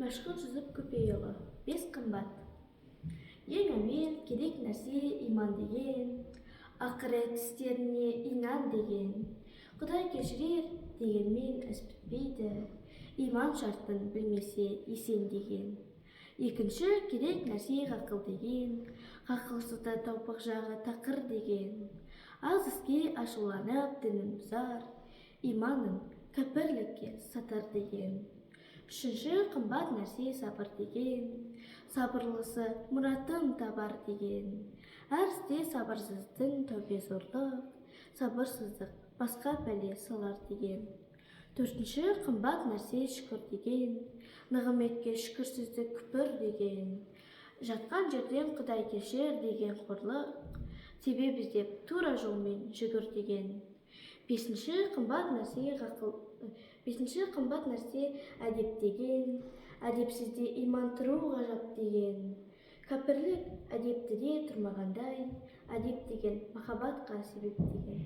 Мәшһүр жүзіп көпейұлы 5 қымбат. Ең әуел керек нәрсе иман деген, ақырет істеріне инан деген. Құдай кешірер дегенмен іс бітпейді, иман шартын білмесе есен деген. Екінші керек нәрсе ғақыл деген, ғақылсызда таупық жағы тақыр деген. Аз іске ашуланып дінін бұзар, иманын кәпірлікке сатар деген. Үшінші қымбат нәрсе сабыр деген, сабырлысы мұратын табар деген. Әр істе сабырсыздың тәубе зорлық, сабырсыздық басқа бәле салар деген. Төртінші қымбат нәрсе шүкір деген, нығметке шүкірсіздік күпір деген. Жатқан жерден Құдай кешір деген қорлық, себебі іздеп тура жолмен жүгір деген. Бесінші қымбат нәрсе әдеп деген, әдепсізде иман тұру ғажап деген. Кәпірлік әдептіде тұрмағандай, әдеп деген махаббатқа себеп деген.